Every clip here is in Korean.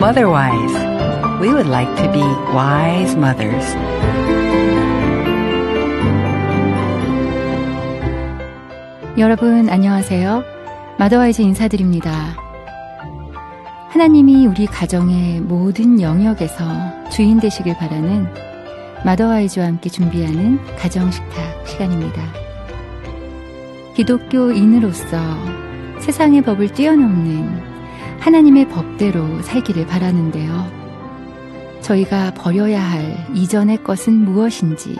otherwise. We would like to be wise mothers. 여러분 안녕하세요. 마더와이즈 인사드립니다. 하나님이 우리 가정의 모든 영역에서 주인 되시길 바라는 마더와이즈와 함께 준비하는 가정식탁 시간입니다. 기독교인으로서 세상의 법을 뛰어넘는 하나님의 법대로 살기를 바라는데요. 저희가 버려야 할 이전의 것은 무엇인지,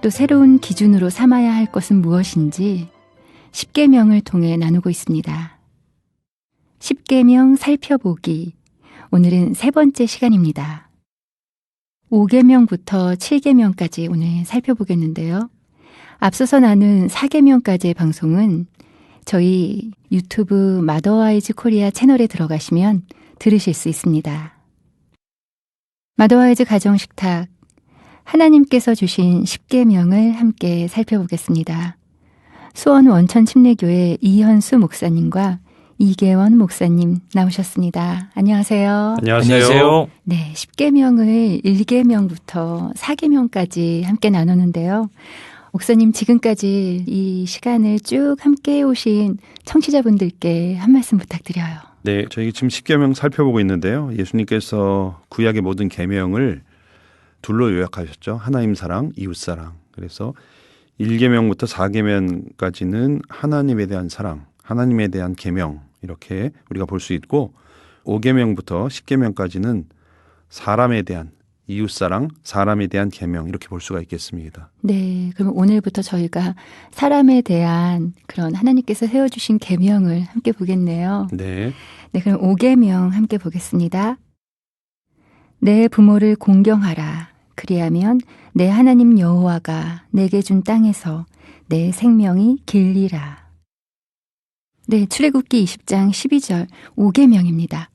또 새로운 기준으로 삼아야 할 것은 무엇인지 10계명을 통해 나누고 있습니다. 10계명 살펴보기, 오늘은 세 번째 시간입니다. 5계명부터 7계명까지 오늘 살펴보겠는데요. 앞서서 나눈 4계명까지의 방송은 저희 유튜브 마더와이즈 코리아 채널에 들어가시면 들으실 수 있습니다. 마더와이즈 가정식탁, 하나님께서 주신 10계명을 함께 살펴보겠습니다. 수원 원천침례교회 이현수 목사님과 이계원 목사님 나오셨습니다. 안녕하세요. 안녕하세요. 네, 10계명을 1계명부터 4계명까지 함께 나누는데요. 목사님, 지금까지 이 시간을 쭉 함께 해오신 청취자분들께 한 말씀 부탁드려요. 네, 저희 지금 10계명 살펴보고 있는데요. 예수님께서 구약의 모든 계명을 둘로 요약하셨죠. 하나님 사랑, 이웃 사랑. 그래서 1계명부터 4계명까지는 하나님에 대한 사랑, 하나님에 대한 계명 이렇게 우리가 볼 수 있고 5계명부터 10계명까지는 사람에 대한 이웃사랑, 사람에 대한 계명 이렇게 볼 수가 있겠습니다. 네, 그럼 오늘부터 저희가 사람에 대한 그런 하나님께서 세워주신 계명을 함께 보겠네요. 네. 네, 그럼 5계명 함께 보겠습니다. 내 부모를 공경하라. 그리하면 내 하나님 여호와가 내게 준 땅에서 내 생명이 길리라. 네, 출애굽기 20장 12절 5계명입니다.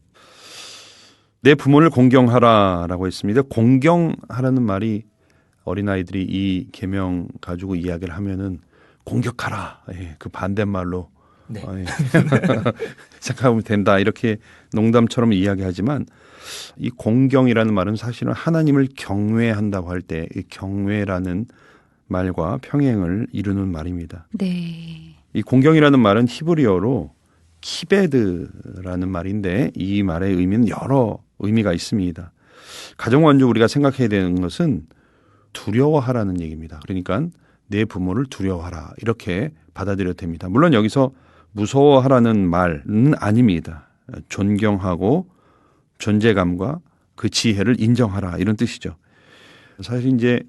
내 부모를 공경하라라고 했습니다. 공경하라는 말이 어린아이들이 이 계명 가지고 이야기를 하면은 공격하라. 예, 그 반대말로 네. 예. 생각하면 된다. 이렇게 농담처럼 이야기하지만 이 공경이라는 말은 사실은 하나님을 경외한다고 할 때 이 경외라는 말과 평행을 이루는 말입니다. 네. 이 공경이라는 말은 히브리어로 키베드라는 말인데 이 말의 의미는 여러 의미가 있습니다. 가장 먼저 우리가 생각해야 되는 것은 두려워하라는 얘기입니다. 그러니까 내 부모를 두려워하라 이렇게 받아들여도 됩니다. 물론 여기서 무서워하라는 말은 아닙니다. 존경하고 존재감과 그 지혜를 인정하라 이런 뜻이죠. 사실 이제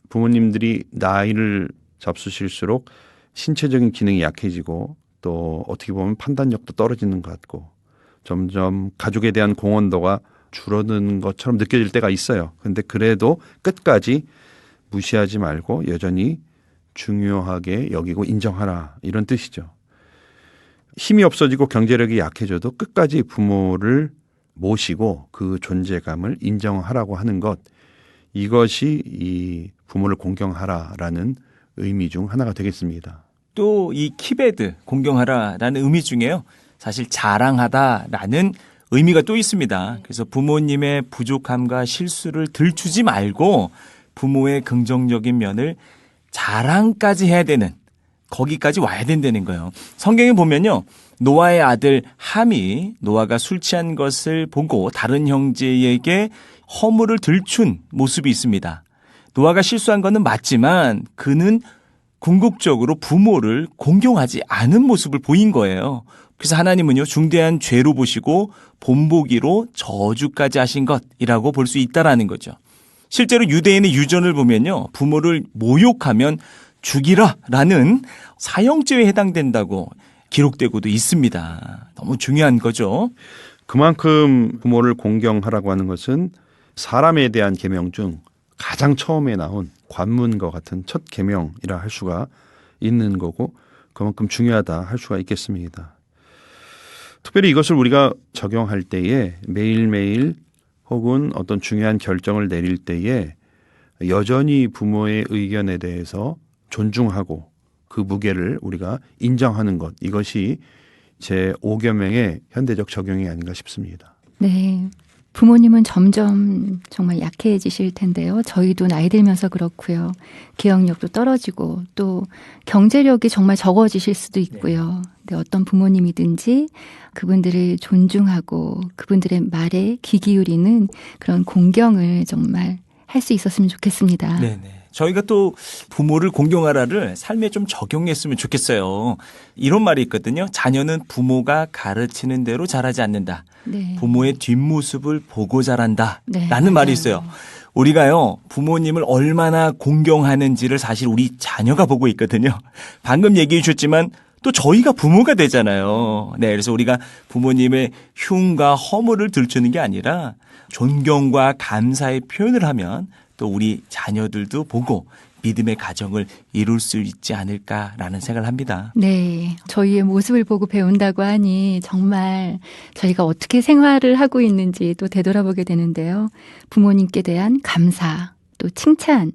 부모님들이 나이를 잡수실수록 신체적인 기능이 약해지고 또 어떻게 보면 판단력도 떨어지는 것 같고 점점 가족에 대한 공헌도가 줄어드는 것처럼 느껴질 때가 있어요. 그런데 그래도 끝까지 무시하지 말고 여전히 중요하게 여기고 인정하라 이런 뜻이죠. 힘이 없어지고 경제력이 약해져도 끝까지 부모를 모시고 그 존재감을 인정하라고 하는 것, 이것이 이 부모를 공경하라라는 의미 중 하나가 되겠습니다. 또 이 키베드, 공경하라라는 의미 중에요. 사실 자랑하다라는 의미가 또 있습니다. 그래서 부모님의 부족함과 실수를 들추지 말고 부모의 긍정적인 면을 자랑까지 해야 되는, 거기까지 와야 된다는 거예요. 성경에 보면요. 노아의 아들 함이 노아가 술 취한 것을 보고 다른 형제에게 허물을 들춘 모습이 있습니다. 노아가 실수한 것은 맞지만 그는 궁극적으로 부모를 공경하지 않은 모습을 보인 거예요. 그래서 하나님은요, 중대한 죄로 보시고 본보기로 저주까지 하신 것이라고 볼 수 있다라는 거죠. 실제로 유대인의 유전을 보면요, 부모를 모욕하면 죽이라라는 사형죄에 해당된다고 기록되고도 있습니다. 너무 중요한 거죠. 그만큼 부모를 공경하라고 하는 것은 사람에 대한 계명 중 가장 처음에 나온 관문과 같은 첫 계명이라 할 수가 있는 거고 그만큼 중요하다 할 수가 있겠습니다. 특별히 이것을 우리가 적용할 때에 매일매일 혹은 어떤 중요한 결정을 내릴 때에 여전히 부모의 의견에 대해서 존중하고 그 무게를 우리가 인정하는 것, 이것이 제 5계명의 현대적 적용이 아닌가 싶습니다. 네. 부모님은 점점 정말 약해지실 텐데요. 저희도 나이 들면서 그렇고요. 기억력도 떨어지고 또 경제력이 정말 적어지실 수도 있고요. 근데 어떤 부모님이든지 그분들을 존중하고 그분들의 말에 귀 기울이는 그런 공경을 정말 할 수 있었으면 좋겠습니다. 네네. 저희가 또 부모를 공경하라를 삶에 좀 적용했으면 좋겠어요. 이런 말이 있거든요. 자녀는 부모가 가르치는 대로 자라지 않는다. 네. 부모의 뒷모습을 보고 자란다. 네, 라는 말이 맞아요. 있어요. 우리가요, 부모님을 얼마나 공경하는지를 사실 우리 자녀가 보고 있거든요. 방금 얘기해 주셨지만 또 저희가 부모가 되잖아요. 네, 그래서 우리가 부모님의 흉과 허물을 들추는 게 아니라 존경과 감사의 표현을 하면 또 우리 자녀들도 보고 믿음의 가정을 이룰 수 있지 않을까라는 생각을 합니다. 네. 저희의 모습을 보고 배운다고 하니 정말 저희가 어떻게 생활을 하고 있는지 또 되돌아보게 되는데요. 부모님께 대한 감사, 또 칭찬,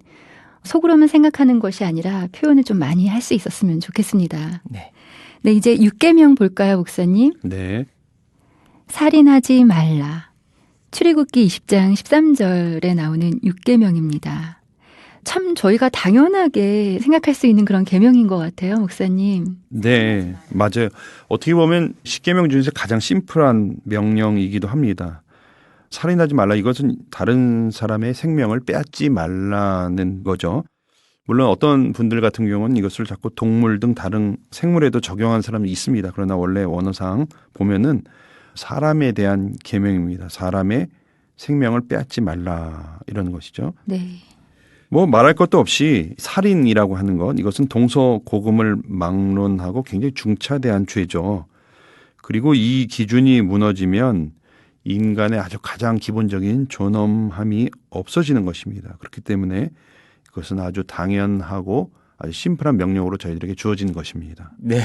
속으로만 생각하는 것이 아니라 표현을 좀 많이 할 수 있었으면 좋겠습니다. 네. 네, 이제 6계명 볼까요, 목사님? 네. 살인하지 말라. 출애굽기 20장 13절에 나오는 6계명입니다. 참 저희가 당연하게 생각할 수 있는 그런 계명인 것 같아요, 목사님. 네, 맞아요. 어떻게 보면 10계명 중에서 가장 심플한 명령이기도 합니다. 살인하지 말라. 이것은 다른 사람의 생명을 빼앗지 말라는 거죠. 물론 어떤 분들 같은 경우는 이것을 자꾸 동물 등 다른 생물에도 적용한 사람이 있습니다. 그러나 원래 원어상 보면은 사람에 대한 계명입니다. 사람의 생명을 빼앗지 말라 이런 것이죠. 네. 뭐 말할 것도 없이 살인이라고 하는 것, 이것은 동서고금을 막론하고 굉장히 중차대한 죄죠. 그리고 이 기준이 무너지면 인간의 아주 가장 기본적인 존엄함이 없어지는 것입니다. 그렇기 때문에 그것은 아주 당연하고 아주 심플한 명령으로 저희들에게 주어진 것입니다. 네.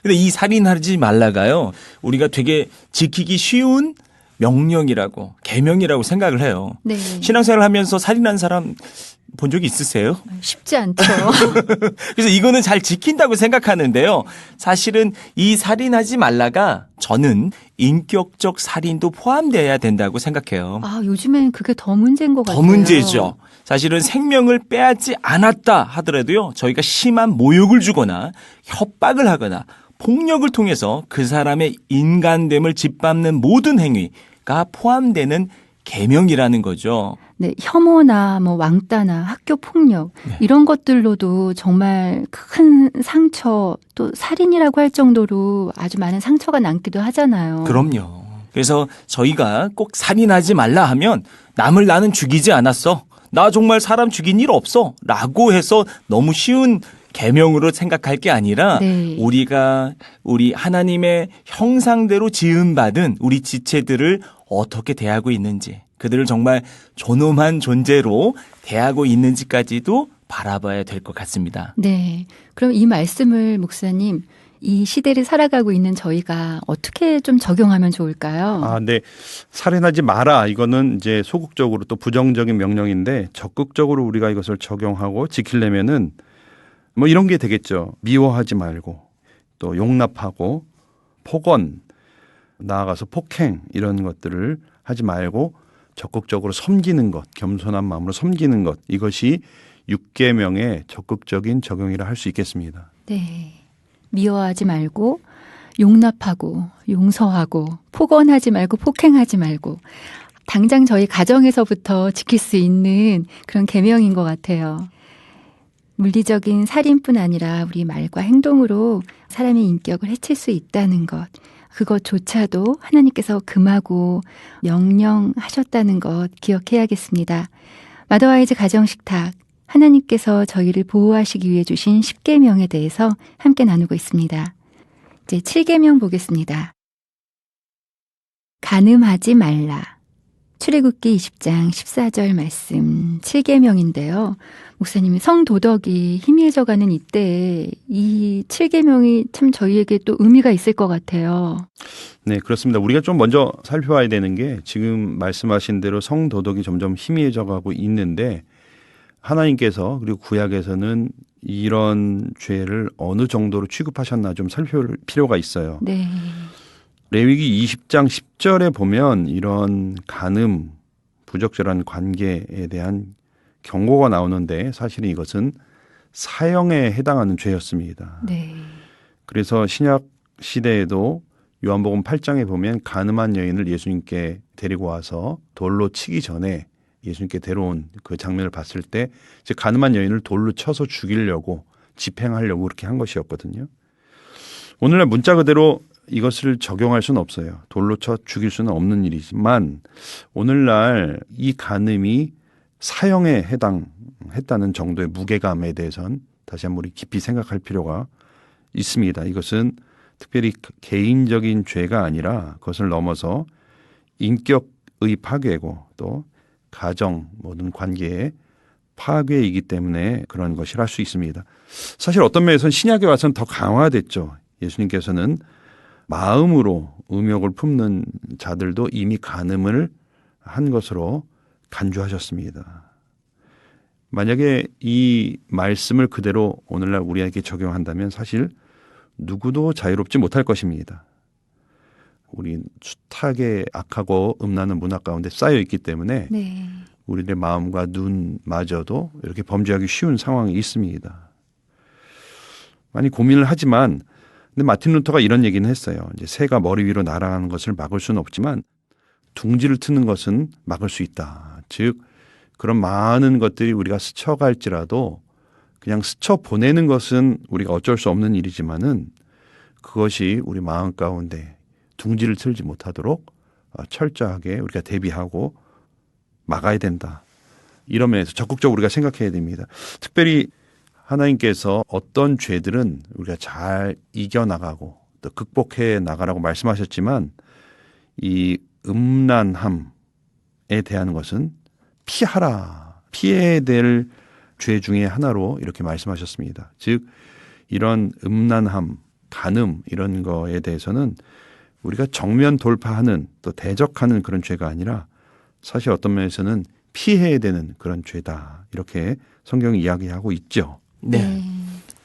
근데 이 살인하지 말라가요, 우리가 되게 지키기 쉬운 명령이라고, 계명이라고 생각을 해요. 네. 신앙생활을 하면서 살인한 사람 본 적이 있으세요? 쉽지 않죠. 그래서 이거는 잘 지킨다고 생각하는데요. 사실은 이 살인하지 말라가 저는 인격적 살인도 포함되어야 된다고 생각해요. 아, 요즘엔 그게 더 문제인 것 같아요. 더 문제죠. 사실은 생명을 빼앗지 않았다 하더라도요, 저희가 심한 모욕을 주거나 협박을 하거나 폭력을 통해서 그 사람의 인간됨을 짓밟는 모든 행위가 포함되는 계명이라는 거죠. 네, 혐오나 뭐 왕따나 학교 폭력 이런 것들로도 정말 큰 상처 또 살인이라고 할 정도로 아주 많은 상처가 남기도 하잖아요. 그럼요. 그래서 저희가 꼭 살인하지 말라 하면 남을 나는 죽이지 않았어. 나 정말 사람 죽인 일 없어. 라고 해서 너무 쉬운 계명으로 생각할 게 아니라 네. 우리가 우리 하나님의 형상대로 지음받은 우리 지체들을 어떻게 대하고 있는지, 그들을 정말 존엄한 존재로 대하고 있는지까지도 바라봐야 될 것 같습니다. 네. 그럼 이 말씀을 목사님, 이 시대를 살아가고 있는 저희가 어떻게 좀 적용하면 좋을까요? 아, 네. 살인하지 마라. 이거는 이제 소극적으로 또 부정적인 명령인데 적극적으로 우리가 이것을 적용하고 지키려면은 뭐 이런 게 되겠죠. 미워하지 말고 또 용납하고 폭언, 나아가서 폭행 이런 것들을 하지 말고 적극적으로 섬기는 것, 겸손한 마음으로 섬기는 것, 이것이 6계명의 적극적인 적용이라 할 수 있겠습니다. 네. 미워하지 말고 용납하고 용서하고 폭언하지 말고 폭행하지 말고 당장 저희 가정에서부터 지킬 수 있는 그런 계명인 것 같아요. 물리적인 살인뿐 아니라 우리 말과 행동으로 사람의 인격을 해칠 수 있다는 것, 그것조차도 하나님께서 금하고 명령하셨다는 것 기억해야겠습니다. 마더와이즈 가정식탁, 하나님께서 저희를 보호하시기 위해 주신 10계명에 대해서 함께 나누고 있습니다. 이제 7계명 보겠습니다. 간음하지 말라. 출애굽기 20장 14절 말씀 7계명인데요. 목사님이 성도덕이 희미해져가는 이때에 이 7계명이 참 저희에게 또 의미가 있을 것 같아요. 네, 그렇습니다. 우리가 좀 먼저 살펴봐야 되는 게 지금 말씀하신 대로 성도덕이 점점 희미해져 가고 있는데 하나님께서 그리고 구약에서는 이런 죄를 어느 정도로 취급하셨나 좀 살펴볼 필요가 있어요. 네. 레위기 20장 10절에 보면 이런 간음, 부적절한 관계에 대한 경고가 나오는데 사실은 이것은 사형에 해당하는 죄였습니다. 네. 그래서 신약 시대에도 요한복음 8장에 보면 간음한 여인을 예수님께 데리고 와서 돌로 치기 전에 예수님께 데려온 그 장면을 봤을 때 이제 간음한 여인을 돌로 쳐서 죽이려고 집행하려고 그렇게 한 것이었거든요. 오늘날 문자 그대로 이것을 적용할 수는 없어요. 돌로 쳐 죽일 수는 없는 일이지만 오늘날 이 간음이 사형에 해당했다는 정도의 무게감에 대해서는 다시 한번 우리 깊이 생각할 필요가 있습니다. 이것은 특별히 개인적인 죄가 아니라 그것을 넘어서 인격의 파괴고 또 가정 모든 관계의 파괴이기 때문에 그런 것이라 할 수 있습니다. 사실 어떤 면에서는 신약에 와서는 더 강화됐죠. 예수님께서는 마음으로 음욕을 품는 자들도 이미 간음을 한 것으로 간주하셨습니다. 만약에 이 말씀을 그대로 오늘날 우리에게 적용한다면 사실 누구도 자유롭지 못할 것입니다. 우리 숱하게 악하고 음란한 문화 가운데 쌓여 있기 때문에 네. 우리의 마음과 눈마저도 이렇게 범죄하기 쉬운 상황이 있습니다. 많이 고민을 하지만 근데 마틴 루터가 이런 얘기는 했어요. 이제 새가 머리 위로 날아가는 것을 막을 수는 없지만 둥지를 트는 것은 막을 수 있다. 즉 그런 많은 것들이 우리가 스쳐갈지라도 그냥 스쳐 보내는 것은 우리가 어쩔 수 없는 일이지만은 그것이 우리 마음 가운데 둥지를 틀지 못하도록 철저하게 우리가 대비하고 막아야 된다. 이런 면에서 적극적으로 우리가 생각해야 됩니다. 특별히 하나님께서 어떤 죄들은 우리가 잘 이겨나가고 또 극복해 나가라고 말씀하셨지만 이 음란함에 대한 것은 피하라. 피해야 될 죄 중에 하나로 이렇게 말씀하셨습니다. 즉 이런 음란함, 간음 이런 거에 대해서는 우리가 정면 돌파하는 또 대적하는 그런 죄가 아니라 사실 어떤 면에서는 피해야 되는 그런 죄다. 이렇게 성경이 이야기하고 있죠. 네.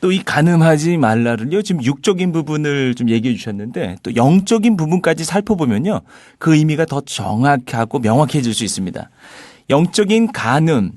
또 이 간음하지 말라를요. 지금 육적인 부분을 좀 얘기해 주셨는데 또 영적인 부분까지 살펴보면요. 그 의미가 더 정확하고 명확해질 수 있습니다. 영적인 간음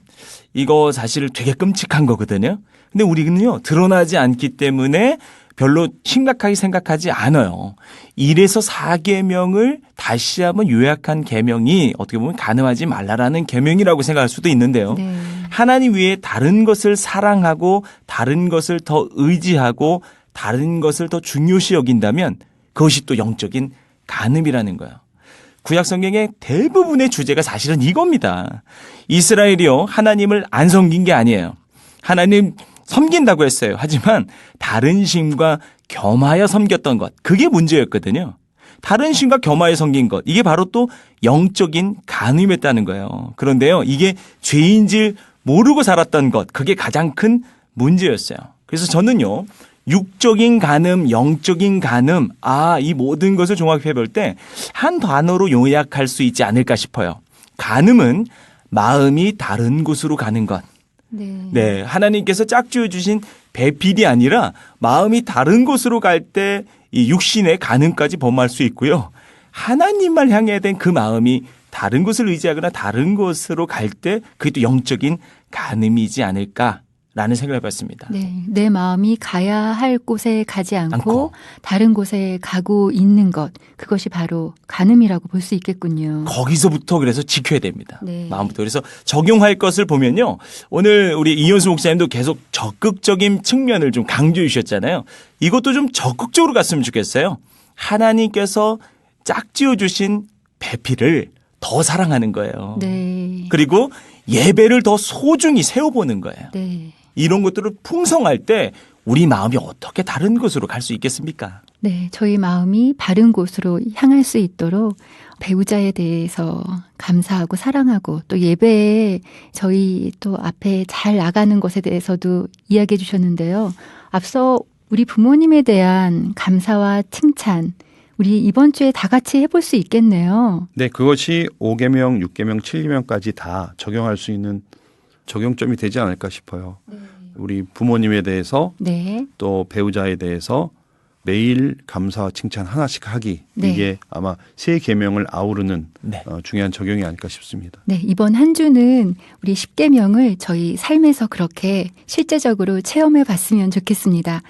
이거 사실 되게 끔찍한 거거든요. 근데 우리는요. 드러나지 않기 때문에 별로 심각하게 생각하지 않아요. 1에서 4계명을 다시 한번 요약한 계명이 어떻게 보면 간음하지 말라라는 계명이라고 생각할 수도 있는데요. 네. 하나님 외에 다른 것을 사랑하고 다른 것을 더 의지하고 다른 것을 더 중요시 여긴다면 그것이 또 영적인 간음이라는 거예요. 구약 성경의 대부분의 주제가 사실은 이겁니다. 이스라엘이요. 하나님을 안 섬긴 게 아니에요. 하나님 섬긴다고 했어요. 하지만 다른 신과 겸하여 섬겼던 것. 그게 문제였거든요. 다른 신과 겸하여 섬긴 것. 이게 바로 또 영적인 간음이었다는 거예요. 그런데요. 이게 죄인 줄 모르고 살았던 것. 그게 가장 큰 문제였어요. 그래서 저는요. 육적인 간음, 영적인 간음. 이 모든 것을 종합해 볼 때 한 단어로 요약할 수 있지 않을까 싶어요. 간음은 마음이 다른 곳으로 가는 것. 네, 하나님께서 짝지어 주신 배필이 아니라 마음이 다른 곳으로 갈 때 이 육신의 간음까지 범할 수 있고요. 하나님만 향해야 된 그 마음이 다른 곳을 의지하거나 다른 곳으로 갈 때 그게 또 영적인 간음이지 않을까라는 생각을 해봤습니다. 네, 내 마음이 가야 할 곳에 가지 않고 다른 곳에 가고 있는 것, 그것이 바로 간음이라고 볼 수 있겠군요. 거기서부터 그래서 지켜야 됩니다. 네. 마음부터. 그래서 적용할 것을 보면요. 오늘 우리 이현수 목사님도 계속 적극적인 측면을 좀 강조해 주셨잖아요. 이것도 좀 적극적으로 갔으면 좋겠어요. 하나님께서 짝지어 주신 배필을 더 사랑하는 거예요. 네. 그리고 예배를 더 소중히 세워보는 거예요. 네. 이런 것들을 풍성할 때 우리 마음이 어떻게 다른 곳으로 갈 수 있겠습니까? 네, 저희 마음이 바른 곳으로 향할 수 있도록 배우자에 대해서 감사하고 사랑하고 또 예배에 저희 또 앞에 잘 나가는 것에 대해서도 이야기해 주셨는데요. 앞서 우리 부모님에 대한 감사와 칭찬, 우리 이번 주에 다 같이 해볼 수 있겠네요. 네, 그것이 5계명, 6계명, 7계명까지 다 적용할 수 있는 적용점이 되지 않을까 싶어요. 우리 부모님에 대해서 네. 또 배우자에 대해서 매일 감사와 칭찬 하나씩 하기. 네. 이게 아마 새 계명을 아우르는 네. 중요한 적용이 아닐까 싶습니다. 네, 이번 한 주는 우리 10계명을 저희 삶에서 그렇게 실제적으로 체험해 봤으면 좋겠습니다.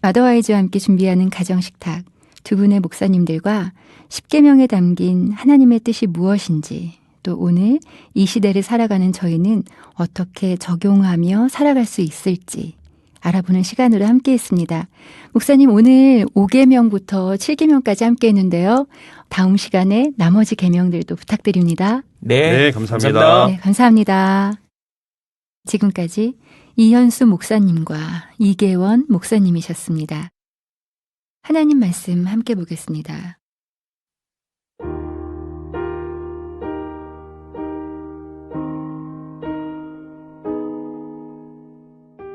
마더와이즈와 함께 준비하는 가정식탁, 두 분의 목사님들과 10계명에 담긴 하나님의 뜻이 무엇인지, 또 오늘 이 시대를 살아가는 저희는 어떻게 적용하며 살아갈 수 있을지 알아보는 시간으로 함께 했습니다. 목사님, 오늘 5계명부터 7계명까지 함께 했는데요. 다음 시간에 나머지 계명들도 부탁드립니다. 네, 감사합니다. 네, 감사합니다. 지금까지 이현수 목사님과 이계원 목사님이셨습니다. 하나님 말씀 함께 보겠습니다.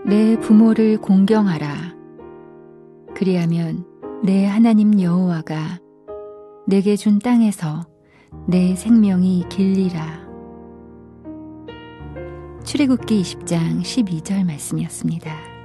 내 부모를 공경하라. 그리하면 내 하나님 여호와가 내게 준 땅에서 내 생명이 길리라. 출애굽기 20장 12절 말씀이었습니다.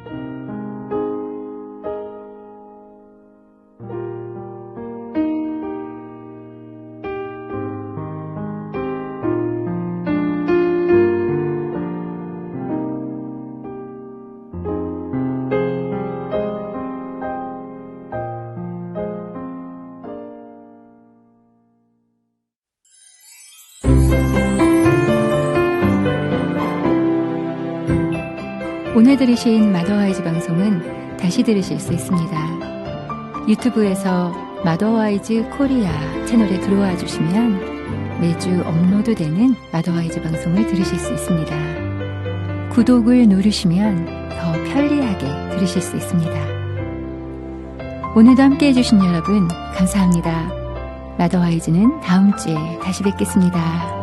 오늘 들으신 마더와이즈 방송은 다시 들으실 수 있습니다. 유튜브에서 마더와이즈 코리아 채널에 들어와 주시면 매주 업로드되는 마더와이즈 방송을 들으실 수 있습니다. 구독을 누르시면 더 편리하게 들으실 수 있습니다. 오늘도 함께 해주신 여러분 감사합니다. 마더와이즈는 다음 주에 다시 뵙겠습니다.